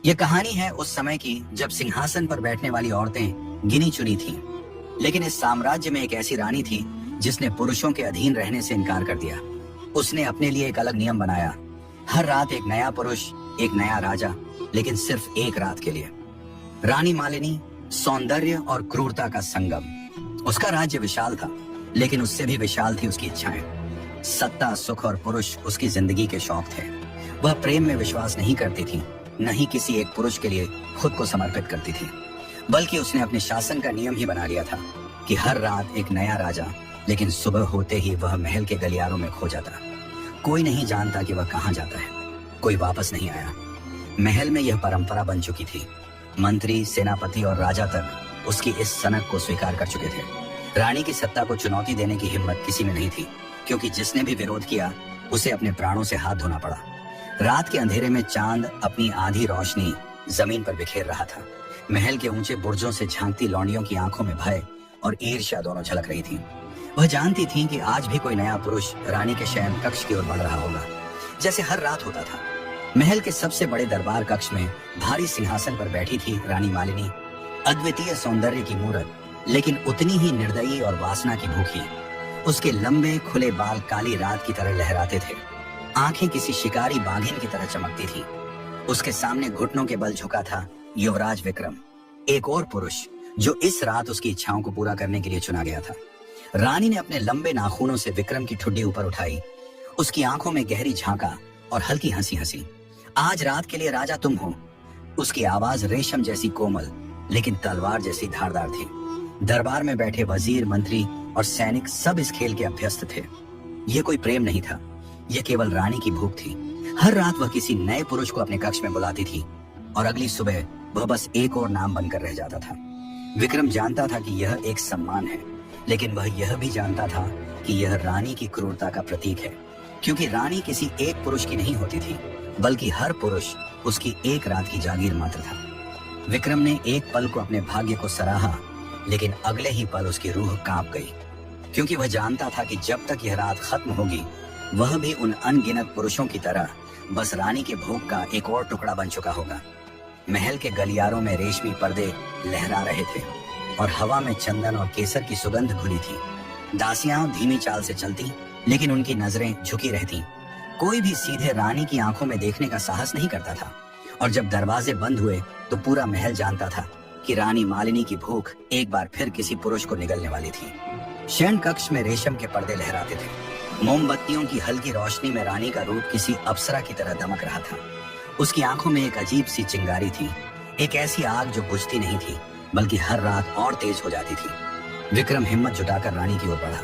ये कहानी है उस समय की जब सिंहासन पर बैठने वाली औरतें गिनी चुनी थीं। लेकिन इस साम्राज्य में एक ऐसी रानी थी जिसने पुरुषों के अधीन रहने से इनकार कर दिया। उसने अपने लिए एक अलग नियम बनाया। हर रात एक नया पुरुष, एक नया राजा, लेकिन सिर्फ एक रात के लिए। रानी मालिनी सौंदर्य और क्रूरता का संगम। उसका राज्य विशाल था, लेकिन उससे भी विशाल थी उसकी इच्छाएं। सत्ता, सुख और पुरुष उसकी जिंदगी के शौक थे। वह प्रेम में विश्वास नहीं करती थी, न ही किसी एक पुरुष के लिए खुद को समर्पित करती थी, बल्कि उसने अपने शासन का नियम ही बना लिया था कि हर रात एक नया राजा, लेकिन सुबह होते ही वह महल के गलियारों में खो जाता। कोई नहीं जानता कि वह कहाँ जाता है। कोई वापस नहीं आया। महल में यह परंपरा बन चुकी थी। मंत्री, सेनापति और राजा तक उसकी इस सनक को स्वीकार कर चुके थे। रानी की सत्ता को चुनौती देने की हिम्मत किसी में नहीं थी, क्योंकि जिसने भी विरोध किया उसे अपने प्राणों से हाथ धोना पड़ा। रात के अंधेरे में चांद अपनी आधी रोशनी जमीन पर बिखेर रहा था। महल के ऊंचे बुर्जों से झांकती लौंडियों की आंखों में भय और ईर्ष्या दोनों झलक रही थी। वह जानती थी कि आज भी कोई नया पुरुष रानी के शयन कक्ष की ओर बढ़ रहा होगा, जैसे हर रात होता था। महल के सबसे बड़े दरबार कक्ष में भारी सिंहासन पर बैठी थी रानी मालिनी, अद्वितीय सौंदर्य की मूरत, लेकिन उतनी ही निर्दयी और वासना की भूखी। उसके लंबे खुले बाल काली रात की तरह लहराते थे। आंखें किसी शिकारी बाघिन की तरह चमकती थी। उसके सामने घुटनों के बल झुका था युवराज विक्रम, एक और पुरुष जो इस रात उसकी इच्छाओं को पूरा करने के लिए चुना गया था। रानी ने अपने लंबे नाखूनों से विक्रम की ठुड्डी ऊपर उठाई, उसकी आंखों में गहरी झांका और हल्की हंसी हंसी। आज रात के लिए राजा तुम हो। उसकी आवाज रेशम जैसी कोमल, लेकिन तलवार जैसी धारदार थी। दरबार में बैठे वजीर, मंत्री और सैनिक सब इस खेल के अभ्यस्त थे। यह कोई प्रेम नहीं था, यह केवल रानी की भूख थी। हर रात वह किसी नए पुरुष को अपने कक्ष में बुलाती थी और अगली सुबह वह बस एक और नाम बनकर रह जाता था। विक्रम जानता था कि यह एक सम्मान है, लेकिन वह यह भी जानता था कि यह रानी की क्रूरता का प्रतीक है, क्योंकि रानी किसी एक पुरुष की नहीं होती थी, बल्कि हर पुरुष उसकी एक रात की जागीर मात्र था। विक्रम ने एक पल को अपने भाग्य को सराहा, लेकिन अगले ही पल उसकी रूह कांप गई, क्योंकि वह जानता था कि जब तक यह रात खत्म होगी वह भी उन अनगिनत पुरुषों की तरह बस रानी के भोग का एक और टुकड़ा बन चुका होगा। महल के गलियारों में रेशमी पर्दे लहरा रहे थे और हवा में चंदन और केसर की सुगंध घुली थी। दासियां धीमी चाल से चलती, लेकिन उनकी नजरें झुकी रहती। कोई भी सीधे रानी की आंखों में देखने का साहस नहीं करता था। और जब दरवाजे बंद हुए तो पूरा महल जानता था कि रानी मालिनी की भूख एक बार फिर किसी पुरुष को निगलने वाली थी। शयन कक्ष में रेशम के पर्दे लहराते थे। मोमबत्तियों की हल्की रोशनी में रानी का रूप किसी अप्सरा की तरह दमक रहा था। उसकी आंखों में एक अजीब सी चिंगारी थी, एक ऐसी आग जो बुझती नहीं थी, बल्कि हर रात और तेज हो जाती थी। विक्रम हिम्मत जुटाकर रानी की ओर बढ़ा।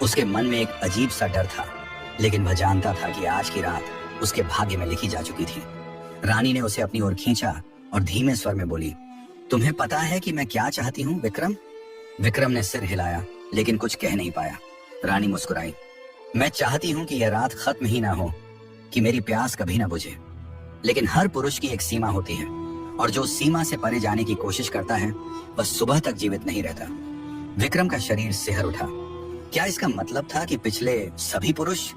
उसके मन में एक अजीब सा डर था, लेकिन वह जानता था कि आज की रात उसके भाग्य में लिखी जा चुकी थी। रानी ने उसे अपनी ओर खींचा और धीमे स्वर में बोली, तुम्हें पता है कि मैं क्या चाहती हूँ विक्रम? विक्रम ने सिर हिलाया, लेकिन कुछ कह नहीं पाया। रानी मुस्कुराई, मैं चाहती हूँ कि यह रात खत्म ही ना हो, कि मेरी प्यास कभी ना बुझे। लेकिन हर पुरुष की एक सीमा होती है, और जो सीमा से परे जाने की कोशिश करता है वह सुबह तक जीवित नहीं रहता। विक्रम का शरीर सिहर उठा। क्या इसका मतलब था कि पिछले सभी पुरुष?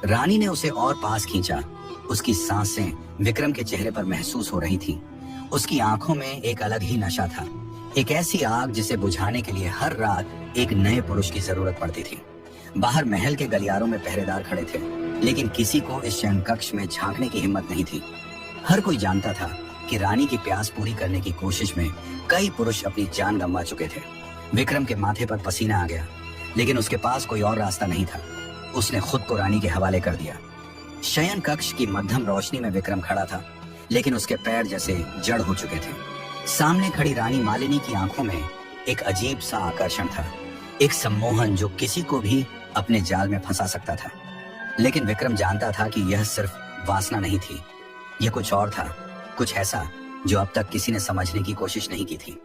रानी ने उसे और पास खींचा। उसकी सांसें विक्रम के चेहरे पर महसूस हो रही थी। उसकी आंखों में एक अलग ही नशा था, एक ऐसी आग जिसे बुझाने के लिए हर रात एक नए पुरुष की जरूरत पड़ती थी। बाहर महल के गलियारों में पहरेदार खड़े थे, लेकिन किसी को इस शयन कक्ष में झांकने की हिम्मत नहीं थी। हर कोई जानता था कि रानी की प्यास पूरी करने की कोशिश में कई पुरुष अपनी जान गंवा चुके थे। विक्रम के माथे पर पसीना आ गया, लेकिन उसके पास कोई और रास्ता नहीं था। उसने खुद को रानी के हवाले कर दिया। शयन कक्ष की मध्यम रोशनी में विक्रम खड़ा था, लेकिन उसके पैर जैसे जड़ हो चुके थे। सामने खड़ी रानी मालिनी की आंखों में एक अजीब सा आकर्षण था, एक सम्मोहन जो किसी को भी अपने जाल में फंसा सकता था। लेकिन विक्रम जानता था कि यह सिर्फ वासना नहीं थी, यह कुछ और था, कुछ ऐसा जो अब तक किसी ने समझने की कोशिश नहीं की थी।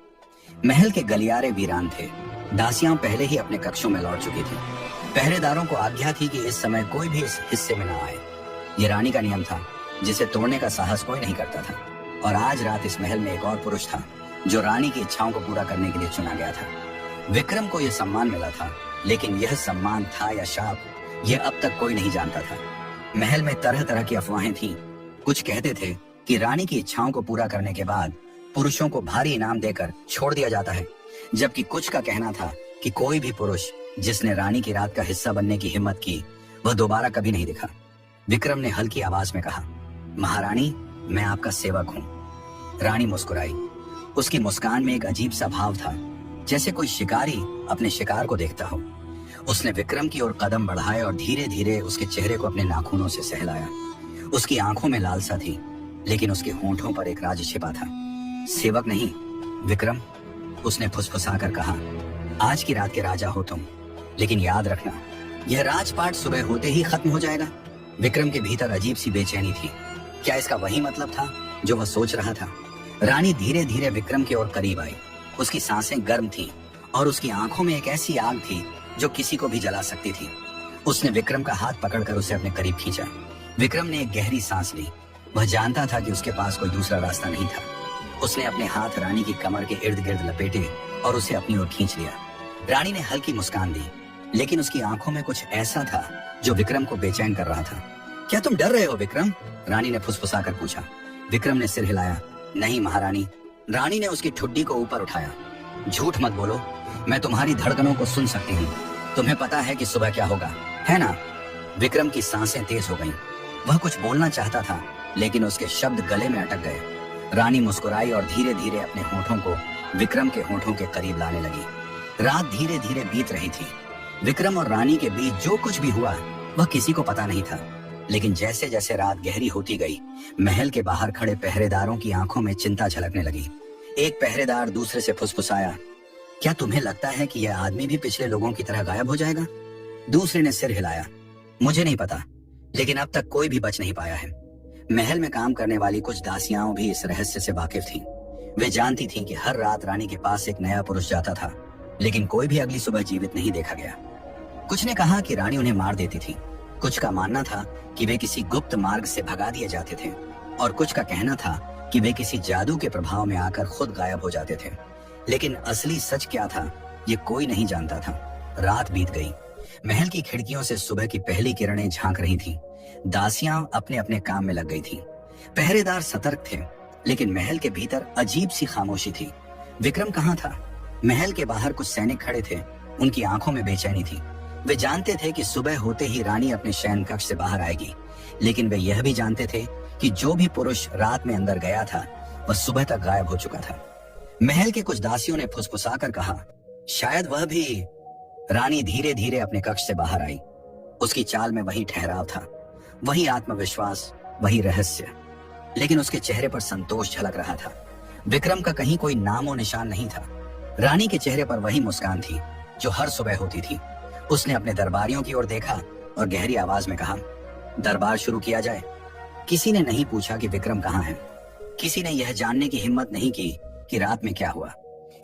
महल के गलियारे वीरान थे। दासियां पहले ही अपने कक्षों में लौट चुकी थी। पहरेदारों को आज्ञा थी कि इस समय कोई भी इस हिस्से में न आए। यह रानी का नियम था, जिसे तोड़ने का साहस कोई नहीं करता था। और आज रात इस महल में एक और पुरुष था जो रानी की इच्छाओं को पूरा करने के लिए चुना गया था। विक्रम को यह सम्मान मिला था, लेकिन यह सम्मान था या शाप, यह अब तक कोई नहीं जानता था। महल में तरह तरह की अफवाहें थीं। कुछ कहते थे कि रानी की इच्छाओं को पूरा करने के बाद पुरुषों को भारी इनाम देकर छोड़ दिया जाता है, जबकि कुछ का कहना था कि कोई भी पुरुष जिसने रानी की रात का हिस्सा बनने की हिम्मत की वह दोबारा कभी नहीं दिखा। विक्रम ने हल्की आवाज में कहा, महारानी, मैं आपका सेवक हूँ। रानी मुस्कुराई। उसकी मुस्कान में एक अजीब सा भाव था, जैसे कोई शिकारी अपने शिकार को देखता हो। उसने विक्रम की ओर कदम बढ़ाए और धीरे धीरे उसके चेहरे को अपने नाखूनों से सहलाया। उसकी आंखों में लालसा थी, लेकिन उसके होंठों पर एक राज छिपा था। सेवक नहीं विक्रम, उसने फुसफुसाकर कहा, आज की रात के राजा हो तुम, लेकिन याद रखना यह राजपाट सुबह होते ही खत्म हो जाएगा। विक्रम के भीतर अजीब सी बेचैनी थी। क्या इसका वही मतलब था जो वह सोच रहा था? रानी धीरे धीरे विक्रम की ओर करीब आई। उसकी सांसें गर्म थीं और उसकी आंखों में एक ऐसी आग थी जो किसी को भी जला सकती थी। उसने विक्रम का हाथ पकड़कर उसे अपने करीब खींचा। विक्रम ने एक गहरी सांस ली। वह जानता था कि उसके पास कोई दूसरा रास्ता नहीं था। उसने अपने हाथ रानी की कमर के इर्द गिर्द लपेटे और उसे अपनी ओर खींच लिया। रानी ने हल्की मुस्कान दी, लेकिन उसकी आंखों में कुछ ऐसा था जो विक्रम को बेचैन कर रहा था। क्या तुम डर रहे हो विक्रम? रानी ने फुसफुसाकर पूछा। विक्रम ने सिर हिलाया। नहीं महारानी। रानी ने उसकी ठुड्डी को ऊपर उठाया। झूठ मत बोलो, मैं तुम्हारी धड़कनों को सुन सकती हूँ। तुम्हें पता है कि सुबह क्या होगा, है ना? विक्रम की सांसें तेज हो गईं। वह कुछ बोलना चाहता था, लेकिन उसके शब्द गले में अटक गए। रानी मुस्कुराई और धीरे धीरे अपने होठों को विक्रम के होठों के करीब लाने लगी। रात धीरे धीरे बीत रही थी। विक्रम और रानी के बीच जो कुछ भी हुआ वह किसी को पता नहीं था, लेकिन जैसे जैसे रात गहरी होती गई, महल के बाहर खड़े पहरेदारों की आंखों में चिंता झलकने लगी। एक पहरेदार दूसरे से फुसफुसाया, क्या तुम्हें लगता है कि यह आदमी भी पिछले लोगों की तरह गायब हो जाएगा? दूसरे ने सिर हिलाया। मुझे नहीं पता, लेकिन अब तक कोई भी बच नहीं पाया है। महल में काम करने वाली कुछ दासियां भी इस रहस्य से वाकिफ थीं। वे जानती थीं कि हर रात रानी के पास एक नया पुरुष जाता था, लेकिन कोई भी अगली सुबह जीवित नहीं देखा गया। कुछ ने कहा कि रानी उन्हें मार देती थी, कुछ का मानना था कि वे किसी गुप्त मार्ग से भगा दिए जाते थे, और कुछ का कहना था कि वे किसी जादू के प्रभाव में आकर खुद गायब हो जाते थे। लेकिन असली सच क्या था, ये कोई नहीं जानता था। रात बीत गई। महल की खिड़कियों से सुबह की पहली किरणें झांक रही थीं। दासियां अपने अपने काम में लग गई थीं। पहरेदार सतर्क थे, लेकिन महल के भीतर अजीब सी खामोशी थी। विक्रम कहाँ था? महल के बाहर कुछ सैनिक खड़े थे। उनकी आंखों में बेचैनी थी। वे जानते थे कि सुबह होते ही रानी अपने शयन कक्ष से बाहर आएगी, लेकिन वे यह भी जानते थे कि जो भी पुरुष रात में अंदर गया था वह सुबह तक गायब हो चुका था। महल के कुछ दासियों ने फुसफुसाकर कहा, शायद वह भी। रानी धीरे धीरे अपने कक्ष से बाहर आई। उसकी चाल में वही ठहराव था, वही आत्मविश्वास, वही रहस्य, लेकिन उसके चेहरे पर संतोष झलक रहा था। विक्रम का कहीं कोई नामो निशान नहीं था। रानी के चेहरे पर वही मुस्कान थी जो हर सुबह होती थी। उसने अपने दरबारियों की ओर देखा और गहरी आवाज में कहा, दरबार शुरू किया जाए। किसी ने नहीं पूछा कि विक्रम कहाँ है। किसी ने यह जानने की हिम्मत नहीं की कि रात में क्या हुआ।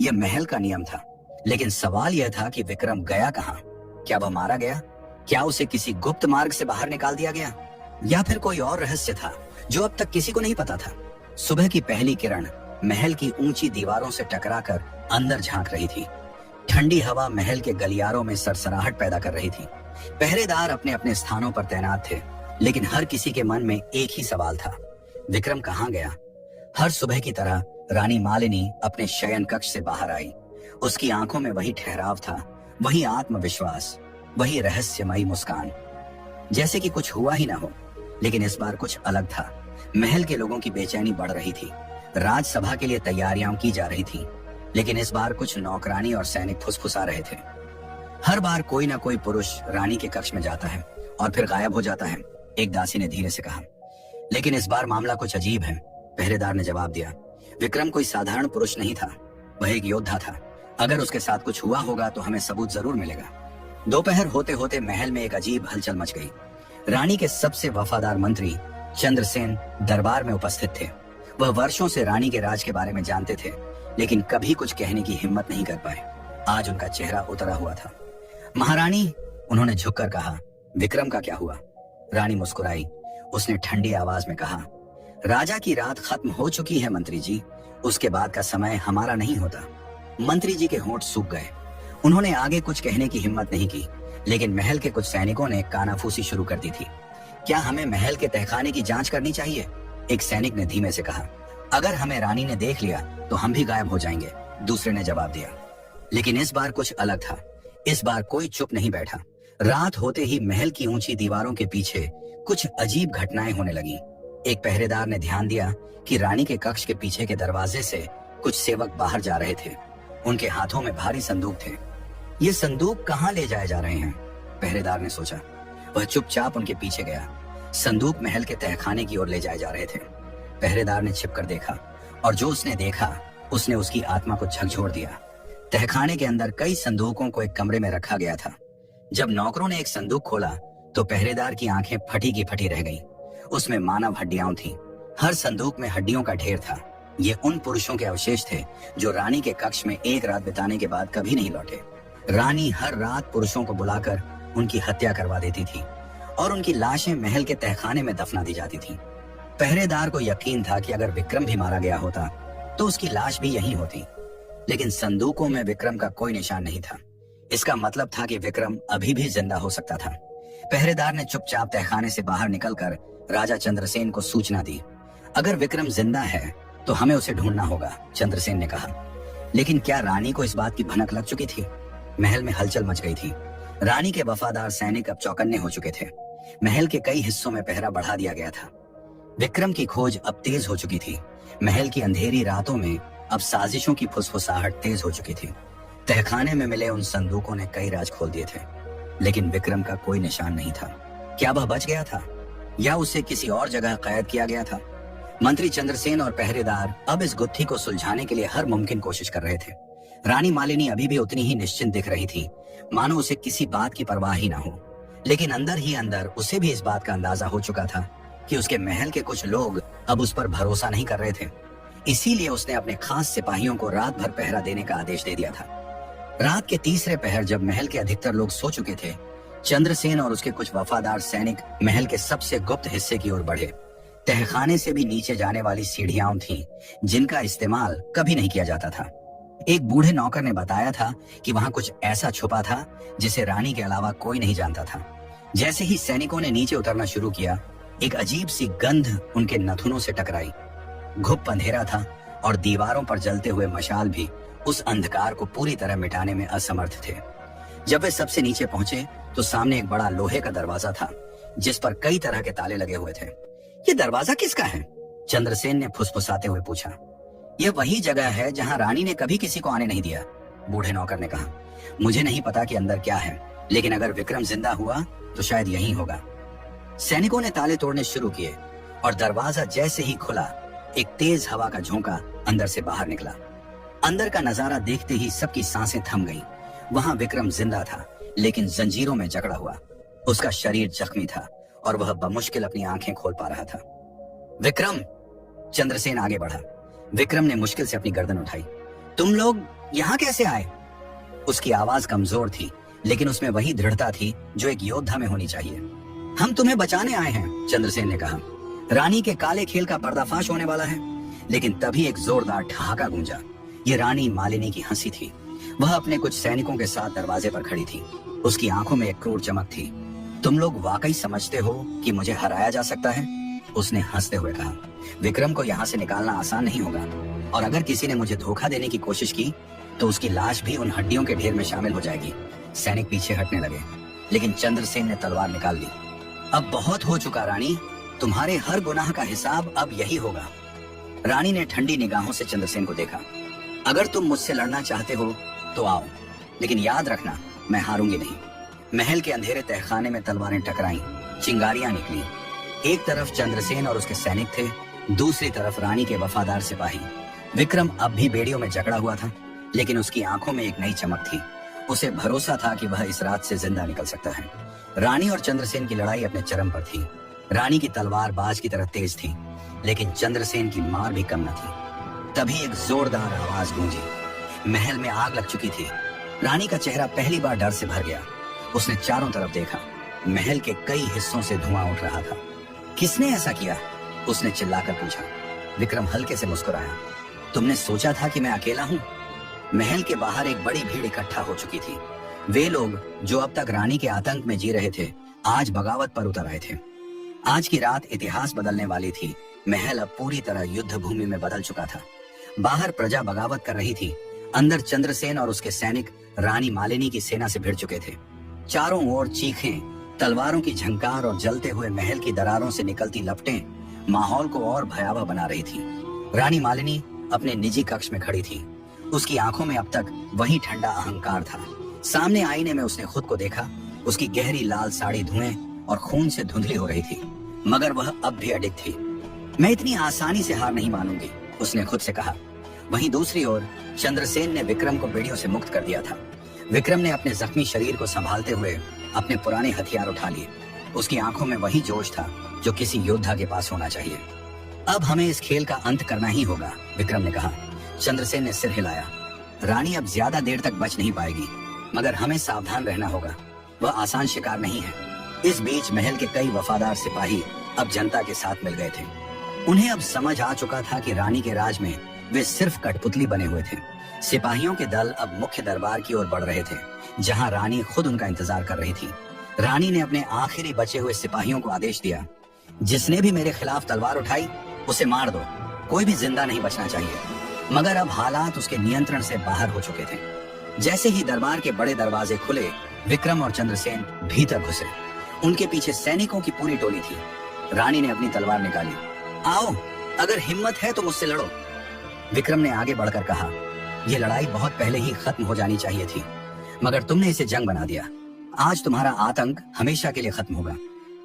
यह महल का नियम था, लेकिन सवाल यह था कि विक्रम गया कहाँ? क्या वह मारा गया? क्या उसे किसी गुप्त मार्ग से बाहर निकाल दिया गया? या फिर कोई और रहस्य था जो अब तक किसी को नहीं पता था? सुबह की पहली किरण महल की ऊंची दीवारों से टकराकर अंदर झांक रही थी। ठंडी हवा महल के गलियारों में सरसराहट पैदा कर रही थी। पहरेदार अपने अपने स्थानों पर तैनात थे, लेकिन हर किसी के मन में एक ही सवाल था, विक्रम कहाँ गया? हर सुबह की तरह रानी मालिनी अपने शयन कक्ष से बाहर आई। उसकी आंखों में वही ठहराव था, वही आत्मविश्वास, वही रहस्यमयी मुस्कान। जैसे कि कुछ हुआ ही ना हो, लेकिन इस बार कुछ अलग था। महल के लोगों की बेचैनी बढ़ रही थी। राजसभा के लिए तैयारियां की जा रही थी, लेकिन इस बार कुछ नौकरानी और सैनिक फुसफुसा रहे थे। हर बार कोई ना कोई पुरुष रानी के कक्ष में जाता है और फिर गायब हो जाता है, एक दासी ने धीरे से कहा। लेकिन इस बार मामला कुछ अजीब है, पहरेदार ने जवाब दिया। विक्रम कोई साधारण पुरुष नहीं था, वह एक योद्धा था। अगर उसके साथ कुछ हुआ होगा तो हमें सबूत जरूर मिलेगा। दोपहर होते होते महल में एक अजीब हलचल मच गई। रानी के सबसे वफादार मंत्री चंद्रसेन दरबार में उपस्थित थे। वह वर्षों से रानी के राज के बारे में जानते थे, लेकिन कभी कुछ कहने की हिम्मत नहीं कर पाए। आज उनका चेहरा उतरा हुआ था। महारानी, उन्होंने झुककर कहा, विक्रम का क्या हुआ? रानी मुस्कुराई। उसने ठंडी आवाज में कहा, राजा की रात खत्म हो चुकी है मंत्री जी, उसके बाद का समय हमारा नहीं होता। मंत्री जी के होंठ सूख गए। उन्होंने आगे कुछ कहने की हिम्मत नहीं की, लेकिन महल के कुछ सैनिकों ने कानाफूसी शुरू कर दी थी। क्या हमें महल के तहखाने की जांच करनी चाहिए? एक सैनिक ने धीमे से कहा। अगर हमें रानी ने देख लिया तो हम भी गायब हो जाएंगे, दूसरे ने जवाब दिया। लेकिन इस बार कुछ अलग था। इस बार कोई चुप नहीं बैठा। रात होते ही महल की ऊंची दीवारों के पीछे कुछ अजीब घटनाएं होने लगी। एक पहरेदार ने ध्यान दिया कि रानी के कक्ष के पीछे के दरवाजे से कुछ सेवक बाहर जा रहे थे। उनके हाथों में भारी संदूक थे। ये संदूक कहाँ ले जाए जा रहे हैं? पहरेदार ने सोचा। वह चुपचाप उनके पीछे गया। संदूक महल के तहखाने की ओर ले जाए जा रहे थे। पहरेदार ने छिपकर देखा और जो उसने देखा उसने उसकी आत्मा को झकझोर दिया। तहखाने के अंदर कई संदूकों को एक कमरे में रखा गया था। जब नौकरों ने एक संदूक खोला तो पहरेदार की आंखें फटी की फटी रह गईं। उसमें मानव हड्डियां थीं। हर संदूक में हड्डियों का ढेर था। ये उन पुरुषों के अवशेष थे जो रानी के कक्ष में एक रात बिताने के बाद कभी नहीं लौटे। रानी हर रात पुरुषों को बुलाकर उनकी हत्या करवा देती थी और उनकी लाशें महल के तहखाने में दफना दी जाती थीं। पहरेदार को यकीन था कि अगर विक्रम भी मारा गया होता तो उसकी लाश भी यहीं होती, लेकिन संदूकों में विक्रम का कोई निशान नहीं था। इसका मतलब था कि विक्रम अभी भी जिंदा हो सकता था। पहरेदार ने चुपचाप तहखाने से बाहर निकलकर राजा चंद्रसेन को सूचना दी। अगर विक्रम जिंदा है तो हमें उसे ढूंढना होगा, चंद्रसेन ने कहा। लेकिन क्या रानी को इस बात की भनक लग चुकी थी? महल में हलचल मच गई थी। रानी के वफादार सैनिक अब चौकन्ने हो चुके थे। महल के कई हिस्सों में पहरा बढ़ा दिया गया था। विक्रम की खोज अब तेज हो चुकी थी। महल की अंधेरी रातों में अब साजिशों की फुसफुसाहट तेज हो चुकी थी। तहखाने में मिले उन संदूकों ने कई राज खोल दिए थे, लेकिन विक्रम का कोई निशान नहीं था। क्या वह बच गया था या उसे किसी और जगह कैद किया गया था? मंत्री चंद्रसेन और पहरेदार अब इस गुत्थी को सुलझाने के लिए हर मुमकिन कोशिश कर रहे थे। रानी मालिनी अभी भी उतनी ही निश्चिंत दिख रही थी, मानो उसे किसी बात की परवाह ही ना हो। लेकिन अंदर ही अंदर उसे भी इस बात का अंदाजा हो चुका था कि उसके महल के कुछ लोग अब उस पर भरोसा नहीं कर रहे थे। इसीलिए उसने अपने खास सिपाहियों को रात भर पहरा देने का आदेश दे दिया था। रात के तीसरे पहर जब महल के अधिकतर लोग सो चुके थे, चंद्रसेन और उसके कुछ वफादार सैनिक महल के सबसे गुप्त हिस्से की ओर बढ़े। तहखाने से भी नीचे जाने वाली सीढ़ियां थीं, जिनका इस्तेमाल कभी नहीं किया जाता था। एक बूढ़े नौकर ने बताया था कि वहां कुछ ऐसा छुपा था जिसे रानी के अलावा कोई नहीं जानता था। जैसे ही सैनिकों ने नीचे उतरना शुरू किया, एक अजीब सी गंध उनके नथुनों से टकराई। घुप अंधेरा था और दीवारों पर जलते हुए मशाल भी उस अंधकार को पूरी तरह मिटाने में असमर्थ थे। जब वे सबसे नीचे पहुंचे तो सामने एक बड़ा लोहे का दरवाजा था, जिस पर कई तरह के ताले लगे हुए थे। ये दरवाजा किसका है? चंद्रसेन ने फुसफुसाते हुए पूछा। यह वही जगह है जहां रानी ने कभी किसी को आने नहीं दिया, बूढ़े नौकर ने कहा। मुझे नहीं पता कि अंदर क्या है, लेकिन अगर विक्रम जिंदा हुआ तो शायद यहीं होगा। सैनिकों ने ताले तोड़ने शुरू किए और दरवाजा जैसे ही खुला, एक तेज हवा का झोंका अंदर से बाहर निकला। अंदर का नजारा देखते ही सबकी सांसें थम गईं। वहां विक्रम जिंदा था, लेकिन जंजीरों में जकड़ा हुआ। उसका शरीर जख्मी था और वह बमुश्किल अपनी आंखें खोल पा रहा था। विक्रम! चंद्रसेन आगे बढ़ा। विक्रम ने मुश्किल से अपनी गर्दन उठाई। तुम लोग यहाँ कैसे आए? उसकी आवाज कमजोर थी, लेकिन उसमें वही दृढ़ता थी जो एक योद्धा में होनी चाहिए। हम तुम्हें बचाने आए हैं, चंद्रसेन ने कहा। रानी के काले खेल का पर्दाफाश होने वाला है। लेकिन तभी एक जोरदार ठहाका गूंजा। ये रानी मालिनी की हंसी थी। वह अपने कुछ सैनिकों के साथ दरवाजे पर खड़ी थी। उसकी आंखों में एक क्रूर चमक थी। तुम लोग वाकई समझते हो कि मुझे हराया जा सकता है? उसने हंसते हुए कहा। विक्रम को यहाँ से निकालना आसान नहीं होगा, और अगर किसी ने मुझे धोखा देने की कोशिश की तो उसकी लाश भी उन हड्डियों के ढेर में शामिल हो जाएगी। सैनिक पीछे हटने लगे, लेकिन चंद्रसेन ने तलवार निकाल ली। अब बहुत हो चुका रानी, तुम्हारे हर गुनाह का हिसाब अब यही होगा। रानी ने ठंडी निगाहों से चंद्रसेन को देखा। अगर तुम मुझसे लड़ना चाहते हो तो आओ, लेकिन याद रखना, मैं हारूंगी नहीं। महल के अंधेरे तहखाने में तलवारें टकराईं, चिंगारियां निकली। एक तरफ चंद्रसेन और उसके सैनिक थे, दूसरी तरफ रानी के वफादार सिपाही। विक्रम अब भी बेड़ियों में जकड़ा हुआ था, लेकिन उसकी आंखों में एक नई चमक थी। उसे भरोसा था कि वह इस रात से जिंदा निकल सकता है। रानी और चंद्रसेन की लड़ाई अपने चरम पर थी। रानी की तलवार बाज की तरह तेज थी, लेकिन चंद्रसेन की मार भी कम न थी। तभी एक जोरदार आवाज गूंजी। महल में आग लग चुकी थी। रानी का चेहरा पहली बार डर से भर गया। उसने चारों तरफ देखा। महल के कई हिस्सों से धुआं उठ रहा था। किसने ऐसा किया? उसने चिल्लाकर पूछा। विक्रम हल्के से मुस्कुराया। तुमने सोचा था कि मैं अकेला हूँ? महल के बाहर एक बड़ी भीड़ इकट्ठा हो चुकी थी। वे लोग जो अब तक रानी के आतंक में जी रहे थे, आज बगावत पर उतर आए थे। आज की रात इतिहास बदलने वाली थी महल अब पूरी तरह युद्ध भूमि में बदल चुका था। बाहर प्रजा बगावत कर रही थी, अंदर चंद्रसेन और उसके सैनिक रानी मालिनी की सेना से भिड़ चुके थे। चारों ओर चीखें, तलवारों की झंकार और जलते हुए महल की दरारों से निकलती लपटें माहौल को और भयावह बना रही थी। रानी मालिनी अपने निजी कक्ष में खड़ी थी। उसकी आंखों में अब तक वही ठंडा अहंकार था। सामने आईने में उसने खुद को देखा। उसकी गहरी लाल साड़ी धुएं और खून से धुंधली हो रही थी, मगर वह अब भी अडिग थी। मैं इतनी आसानी से हार नहीं मानूंगी, उसने खुद से कहा। वहीं दूसरी ओर चंद्रसेन ने विक्रम को बेड़ियों से मुक्त कर दिया था। विक्रम ने अपने जख्मी शरीर को संभालते हुए अपने पुराने हथियार उठा लिए। उसकी आंखों में वही जोश था जो किसी योद्धा के पास होना चाहिए। अब हमें इस खेल का अंत करना ही होगा, विक्रम ने कहा। चंद्रसेन ने सिर हिलाया। रानी अब ज्यादा देर तक बच नहीं पाएगी, मगर हमें सावधान रहना होगा। वह आसान शिकार नहीं है। इस बीच महल के कई वफादार सिपाही अब जनता के साथ मिल गए थे। उन्हें अब समझ आ चुका था कि रानी के राज में वे सिर्फ कठपुतली बने हुए थे। सिपाहियों के दल अब मुख्य दरबार की ओर बढ़ रहे थे, जहां रानी खुद उनका इंतजार कर रही थी। रानी ने अपने आखिरी बचे हुए सिपाहियों को आदेश दिया, जिसने भी मेरे खिलाफ तलवार उठाई उसे मार दो। कोई भी जिंदा नहीं बचना चाहिए। मगर अब हालात उसके नियंत्रण से बाहर हो चुके थे। जैसे ही दरबार के बड़े दरवाजे खुले, विक्रम और चंद्रसेन भीतर घुसे। उनके पीछे सैनिकों की पूरी टोली थी। रानी ने अपनी तलवार निकाली। आओ, अगर हिम्मत है तो मुझसे लड़ो, विक्रम ने आगे बढ़कर कहा। यह लड़ाई बहुत पहले ही खत्म हो जानी चाहिए थी, मगर तुमने इसे जंग बना दिया। आज तुम्हारा आतंक हमेशा के लिए खत्म होगा।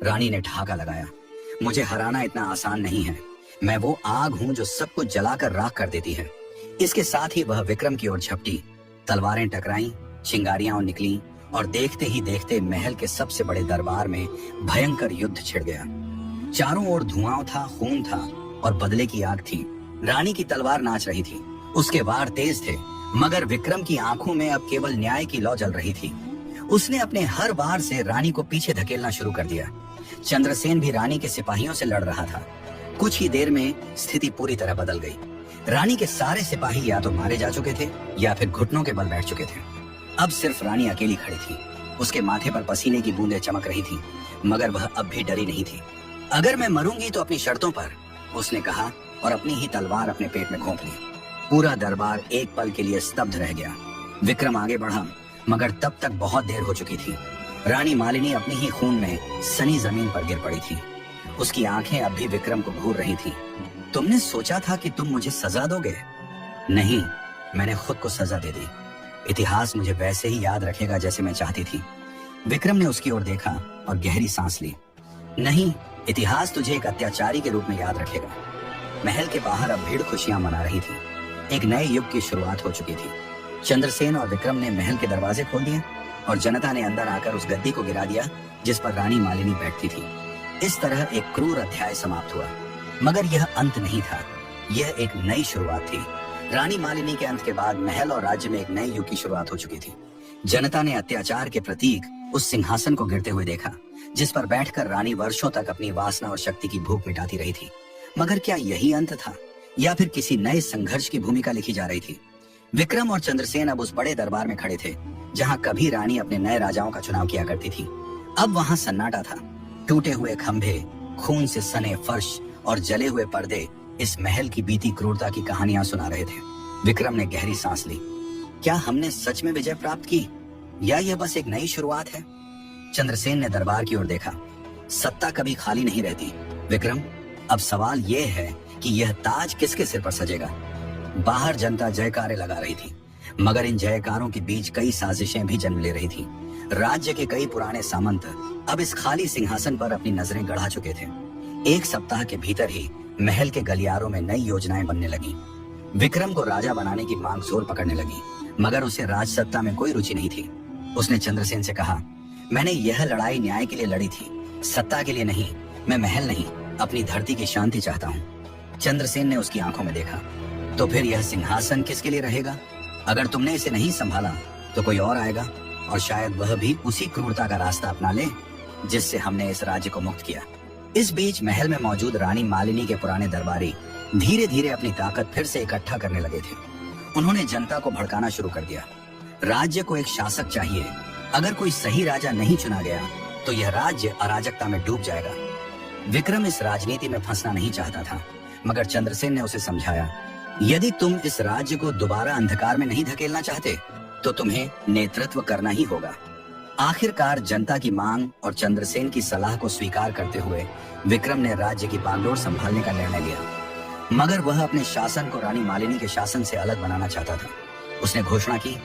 रानी ने ठहाका लगाया। मुझे हराना इतना आसान नहीं है। मैं वो आग हूँ जो सब कुछ जलाकर राख कर देती है। इसके साथ ही वह विक्रम की ओर झपटी। तलवारें टकराईं, चिंगारियां निकली और देखते ही देखते महल के सबसे बड़े दरबार में भयंकर युद्ध छिड़ गया। चारों ओर धुआं था, खून था और बदले की आग थी। रानी की तलवार नाच रही थी, उसके वार तेज थे, मगर विक्रम की आंखों में अब केवल न्याय की लौ जल रही थी। उसने अपने हर वार से रानी को पीछे धकेलना शुरू कर दिया। चंद्रसेन भी रानी के सिपाहियों से लड़ रहा था। कुछ ही देर में स्थिति पूरी तरह बदल गई। रानी के सारे सिपाही या तो मारे जा चुके थे या फिर घुटनों के बल बैठ चुके थे। अब सिर्फ रानी अकेली खड़ी थी। उसके माथे पर पसीने की बूंदें चमक रही थी, मगर वह अब भी डरी नहीं थी। अगर मैं मरूंगी तो अपनी शर्तों पर, उसने कहा और अपनी ही तलवार अपने पेट में घोंप ली। पूरा दरबार एक पल के लिए स्तब्ध रह गया। विक्रम आगे बढ़ा, मगर तब तक बहुत देर हो चुकी थी। रानी मालिनी अपनी ही खून में सनी जमीन पर गिर पड़ी थी। उसकी आंखें अब भी विक्रम को घूर रही थी। तुमने सोचा था कि तुम मुझे सजा दोगे? नहीं, मैंने खुद को सजा दे दी। इतिहास मुझे वैसे ही याद रखेगा जैसे मैं चाहती थी। विक्रम ने उसकी ओर देखा और गहरी सांस ली। नहीं, इतिहास तुझे एक अत्याचारी के रूप में याद रखेगा। महल के बाहर अब भीड़ खुशियां मना रही थी। एक नए युग की शुरुआत हो चुकी थी। चंद्रसेन और विक्रम ने महल के दरवाजे खोल दिए और जनता ने अंदर आकर उस गद्दी को गिरा दिया जिस पर रानी मालिनी बैठती थी। इस तरह एक क्रूर अध्याय समाप्त हुआ, मगर यह अंत नहीं था। यह एक नई शुरुआत थी। रानी मालिनी के अंत के बाद महल और राज्य में एक नए युग की शुरुआत हो चुकी थी। जनता ने अत्याचार के प्रतीक उस सिंहासन को गिरते हुए देखा, जिस पर बैठकर रानी वर्षों तक अपनी वासना और शक्ति की भूख मिटाती रही थी। मगर क्या यही अंत था, या फिर किसी नए संघर्ष की भूमिका लिखी जा रही थी? विक्रम और चंद्रसेन अब उस बड़े दरबार में खड़े थे, जहां कभी रानी अपने नए राजाओं का चुनाव किया करती थी। अब वहां सन्नाटा था। टूटे हुए खंभे, खून से सने फर्श और जले हुए पर्दे इस महल की बीती क्रूरता की कहानियां सुना रहे थे। विक्रम ने गहरी सांस ली। क्या हमने सच में विजय प्राप्त की, या यह बस एक नई शुरुआत है? चंद्रसेन ने दरबार की ओर देखा। सत्ता कभी खाली नहीं रहती विक्रम। अब सवाल यह है कि यह ताज किसके सिर पर सजेगा? बाहर जनता जयकारे लगा रही थी, मगर इन जयकारों के बीच कई साजिशें भी जन्म ले रही थी। राज्य के कई पुराने सामंत अब इस खाली सिंहासन पर अपनी नजरें गड़ा चुके थे। एक सप्ताह के भीतर ही महल के गलियारों में नई योजनाएं बनने लगी। विक्रम को राजा बनाने की मांग जोर पकड़ने लगी, मगर उसे राज सत्ता में कोई रुचि नहीं थी। उसने चंद्रसेन से कहा, मैंने यह लड़ाई न्याय के लिए लड़ी थी, सत्ता के लिए नहीं। मैं महल नहीं, अपनी धरती की शांति चाहता हूँ। चंद्रसेन ने उसकी आंखों में देखा। तो फिर यह सिंहासन किसके लिए रहेगा? अगर तुमने इसे नहीं संभाला तो कोई और आएगा, और शायद वह भी उसी क्रूरता का रास्ता अपना ले जिससे हमने इस राज्य को मुक्त किया। इस बीच महल में मौजूद रानी मालिनी के पुराने दरबारी धीरे धीरे अपनी ताकत फिर से इकट्ठा करने लगे थे। उन्होंने जनता को भड़काना शुरू कर दिया। राज्य को एक शासक चाहिए। अगर कोई सही राजा नहीं चुना गया तो यह राज्य अराजकता में डूब जाएगा। विक्रम इस राजनीति में फंसना नहीं चाहता था, मगर चंद्रसेन ने उसे समझाया, यदि तुम इस राज्य को दोबारा अंधकार में नहीं धकेलना चाहते तो तुम्हें नेतृत्व करना ही होगा। आखिरकार जनता की मांग और चंद्रसेन की सलाह को स्वीकार करते हुए विक्रम ने राज्य की बागडोर संभालने का निर्णय लिया, मगर वह अपने शासन को रानी मालिनी के शासन से अलग बनाना चाहता था। उसने घोषणा की,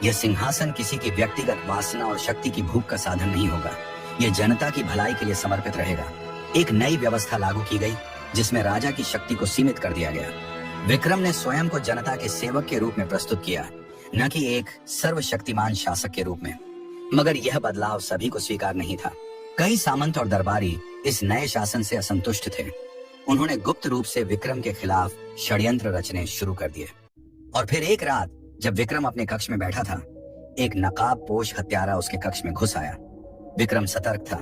यह सिंहासन किसी की व्यक्तिगत वासना और शक्ति की भूख का साधन नहीं होगा, यह जनता की भलाई के लिए समर्पित रहेगा। एक नई व्यवस्था लागू की गई जिसमें राजा की शक्ति को सीमित कर दिया गया। विक्रम ने स्वयं को जनता के सेवक के रूप में प्रस्तुत किया, न कि एक सर्वशक्तिमान शासक के रूप में। मगर यह बदलाव सभी को स्वीकार नहीं था। कई सामंत और दरबारी इस नए शासन से असंतुष्ट थे। उन्होंने गुप्त रूप से विक्रम के खिलाफ षड्यंत्र रचने शुरू कर दिए। और फिर एक रात जब विक्रम अपने कक्ष में बैठा था, एक नकाबपोश हत्यारा उसके कक्ष में घुस आया। विक्रम सतर्क था।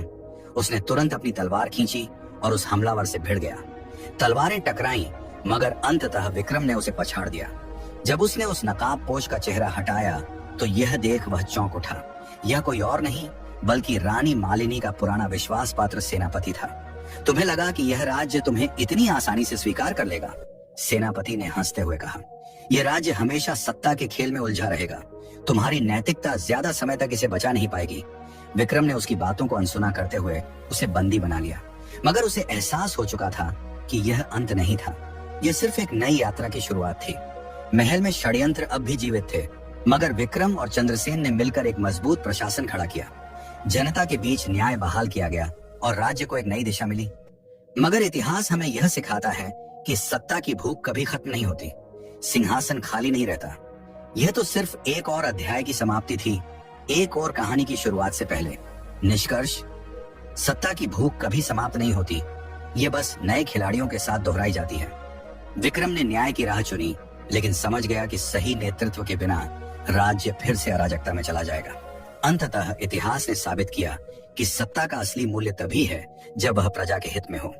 उसने तुरंत अपनी तलवार खींची और उस हमलावर से भिड़ गया। तलवारें टकराईं, मगर अंततः विक्रम ने उसे पछाड़ दिया। जब उसने उस नकाबपोश का चेहरा हटाया तो यह देख वह चौंक उठा। यह कोई और नहीं बल्कि रानी मालिनी का पुराना विश्वास पात्र सेनापति था। तुम्हें लगा कि यह राज्य तुम्हें इतनी आसानी से स्वीकार कर लेगा? सेनापति ने हंसते हुए कहा, यह राज्य हमेशा सत्ता के खेल में उलझा रहेगा। तुम्हारी नैतिकता ज्यादा समय तक इसे बचा नहीं पाएगी। विक्रम ने उसकी बातों को अनसुना करते हुए उसे बंदी बना लिया, मगर उसे एहसास हो चुका था कि यह अंत नहीं था। यह सिर्फ एक नई यात्रा की शुरुआत थी। महल में षड्यंत्र अब भी जीवित थे, मगर विक्रम और चंद्रसेन ने मिलकर एक मजबूत प्रशासन खड़ा किया। जनता के बीच न्याय बहाल किया गया और राज्य को एक नई दिशा मिली। मगर इतिहास हमें यह सिखाता है कि सत्ता की भूख कभी खत्म नहीं होती। सिंहासन खाली नहीं रहता। यह तो सिर्फ एक और अध्याय की समाप्ति थी, एक और कहानी की शुरुआत से पहले। निष्कर्ष, सत्ता की भूख कभी समाप्त नहीं होती, यह बस नए खिलाड़ियों के साथ दोहराई जाती है। विक्रम ने न्याय की राह चुनी, लेकिन समझ गया कि सही नेतृत्व के बिना राज्य फिर से अराजकता में चला जाएगा। अंततः इतिहास ने साबित किया कि सत्ता का असली मूल्य तभी है जब वह प्रजा के हित में हो।